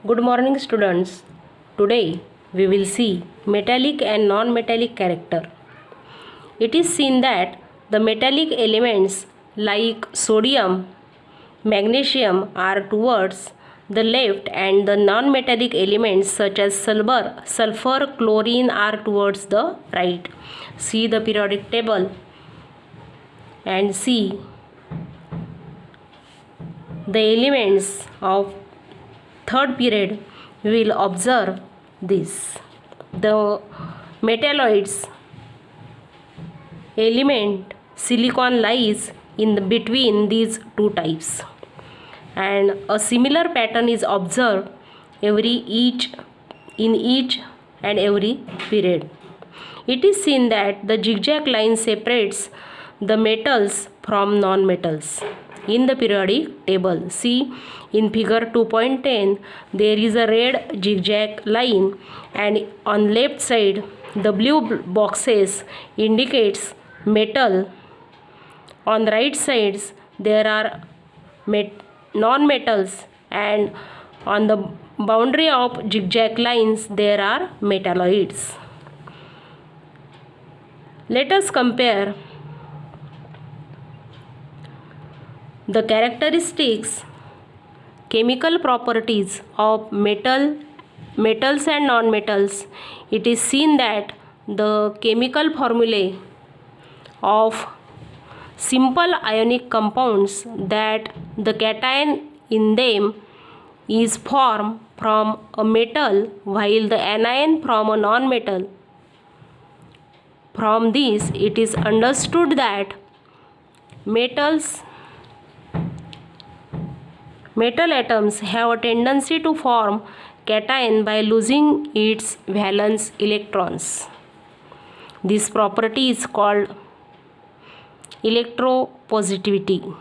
Good morning students. Today we will see metallic and non-metallic character. It is seen that the metallic elements like sodium, magnesium are towards the left and the non-metallic elements such as sulfur, chlorine are towards the right. See the periodic table and see the elements of third period. We will observe this. The metalloids element silicon lies in between these two types, and a similar pattern is observed in each and every period. It is seen that the zigzag line separates the metals from non-metals in the periodic table. See, in figure 2.10 there is a red zigzag line, and on left side the blue boxes indicates metal. On the right sides there are non-metals, and on the boundary of zigzag lines there are metalloids. Let us compare the characteristics, chemical properties of metals and non-metals. It is seen that the chemical formulae of simple ionic compounds, that the cation in them is formed from a metal while the anion from a non-metal. From this it is understood that metal atoms have a tendency to form cation by losing its valence electrons. This property is called electropositivity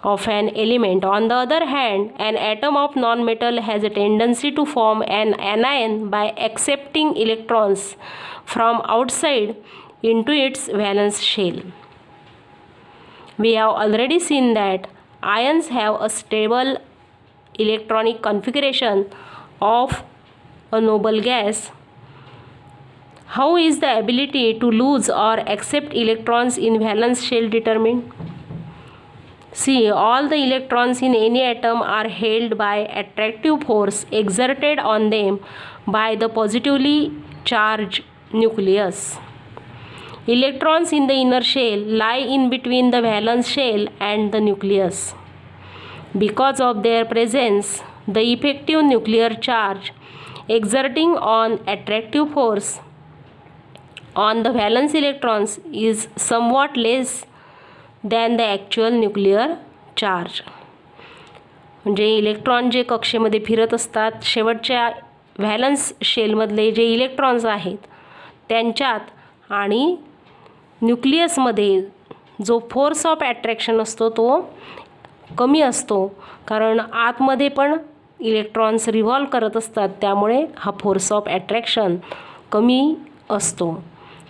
of an element. On the other hand, an atom of non-metal has a tendency to form an anion by accepting electrons from outside into its valence shell. We have already seen that ions have a stable electronic configuration of a noble gas. How is the ability to lose or accept electrons in valence shell determined? See, all the electrons in any atom are held by attractive force exerted on them by the positively charged nucleus. Electrons in the inner shell lie in between the valence shell and the nucleus. Because of their presence, the effective nuclear charge exerting on attractive force on the valence electrons is somewhat less than the actual nuclear charge. म्हणजे electron जे कक्षेमध्ये फिरत असतात, शेवटच्या valence शेलमधले जे electrons आहेत त्यांच्यात आणि न्यूक्लियसमध्ये जो force of attraction असतो तो कमी असतो, कारण आतमध्ये पण इलेक्ट्रॉन्स रिव्हॉल्व करत असतात, त्यामुळे हा फोर्स ऑफ ॲट्रॅक्शन कमी असतो.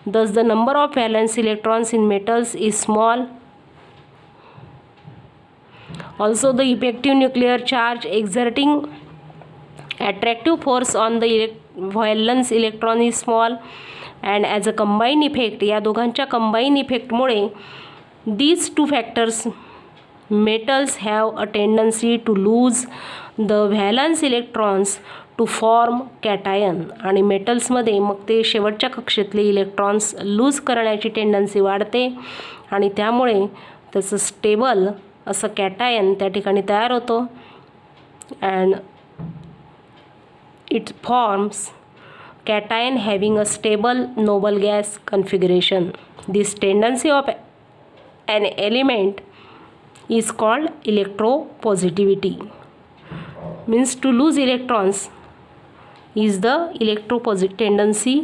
Thus the number of valence electrons in metals is small. Also the effective nuclear charge exerting attractive force on the valence electron is small, and as a combined effect, या दोघांच्या combined effect Mule these two factors, metals have a tendency to lose the valence electrons to form cation, आणि मेटल्समध्ये मग ते शेवटच्या कक्षेतले electrons lose करण्याची tendency वाढते, आणि त्यामुळे त्याचं स्टेबल असं कॅटायन त्या ठिकाणी तयार होतो, and it forms cation having a stable noble gas configuration. This tendency of an element is called electropositivity. Means to lose electrons is the electropositive tendency,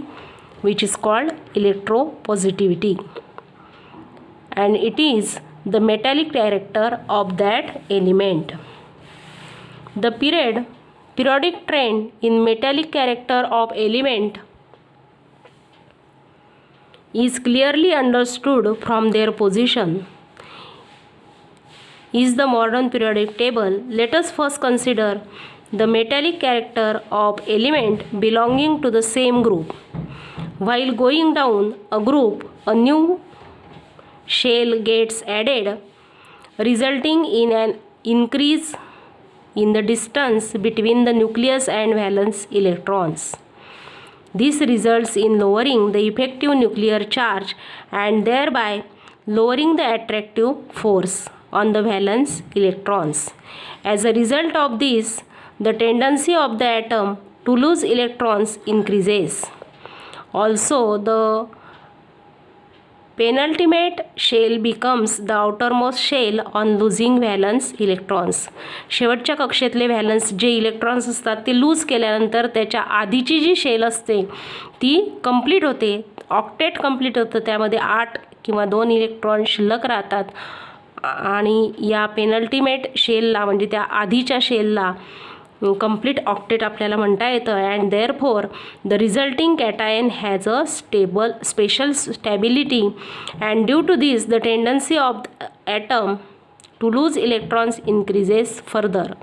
which is called electropositivity, and it is the metallic character of that element. The periodic trend in metallic character of element is clearly understood from their position. is the modern periodic table. Let us first consider the metallic character of element belonging to the same group. While going down a group, a new shell gets added, resulting in an increase in the distance between the nucleus and valence electrons. This results in lowering the effective nuclear charge and thereby lowering the attractive force on the valence electrons. As a result of this, the tendency of the atom to lose electrons increases. Also, the penultimate shell becomes the outermost shell on losing valence electrons. शेवटच्या कक्षेतले valence जे electrons असतात ते loose केल्यानंतर त्याच्या आधीची जी shell असते ती complete होते, octet complete होतं, त्यामध्ये 8 किंवा 2 इलेक्ट्रॉन शिल्लक राहतात आणि या पेनल्टिमेट शेलला म्हणजे त्या आधीच्या शेलला complete octet आपल्याला म्हणता येतं. and therefore the resulting cation has a special stability, and due to this the tendency of the atom to lose electrons increases further,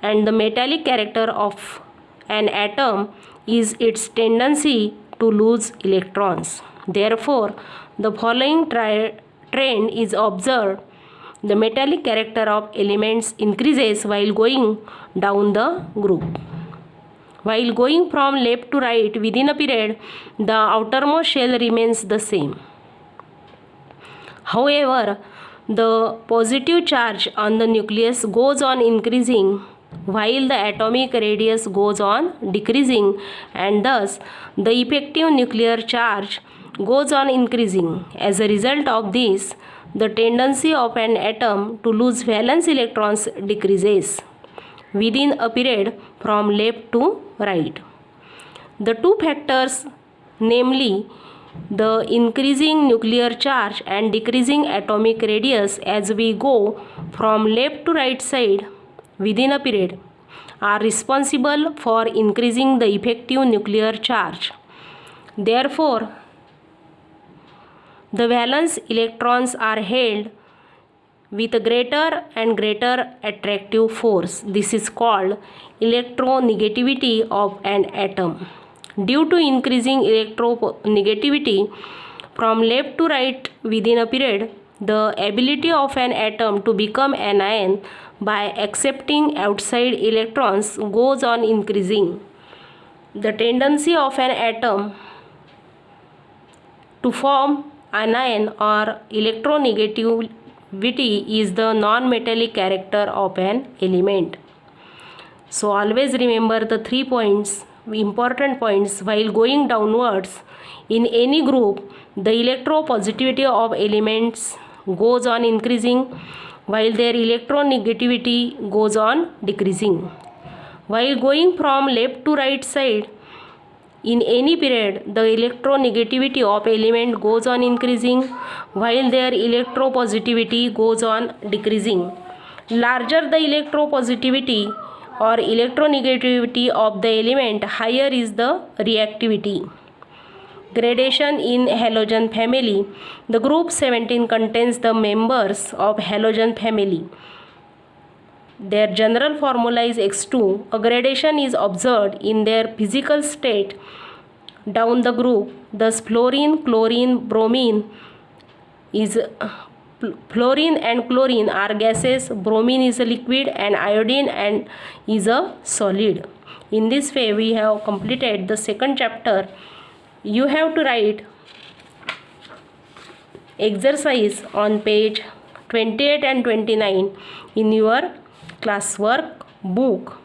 and the metallic character of an atom is its tendency to lose electrons. Therefore the following trend is observed. The metallic character of elements increases while going down the group. While going from left to right within a period, the outermost shell remains the same. However, the positive charge on the nucleus goes on increasing while the atomic radius goes on decreasing, and thus the effective nuclear charge goes on increasing. As a result of this, the tendency of an atom to lose valence electrons decreases within a period from left to right. The two factors, namely the increasing nuclear charge and decreasing atomic radius as we go from left to right side within a period, are responsible for increasing the effective nuclear charge. Therefore, the valence electrons are held with a greater and greater attractive force. This is called electronegativity of an atom. Due to increasing electronegativity from left to right within a period, the ability of an atom to become anion by accepting outside electrons goes on increasing. The tendency of an atom to form anion or electronegativity is the non-metallic character of an element. So always remember the 3 points, important points. While going downwards in any group, the electropositivity of elements goes on increasing while their electronegativity goes on decreasing. While going from left to right side in any period, the electronegativity of element goes on increasing while their electropositivity goes on decreasing. Larger the electropositivity or electronegativity of the element, higher is the reactivity. Gradation in halogen family. The group 17 contains the members of halogen family. Their general formula is X2. A gradation is observed in their physical state down the group. Thus fluorine, chlorine, bromine and chlorine are gases, bromine is a liquid, and iodine and is a solid. In this way we have completed the second chapter. You have to write exercise on page 28 and 29 in your classwork book.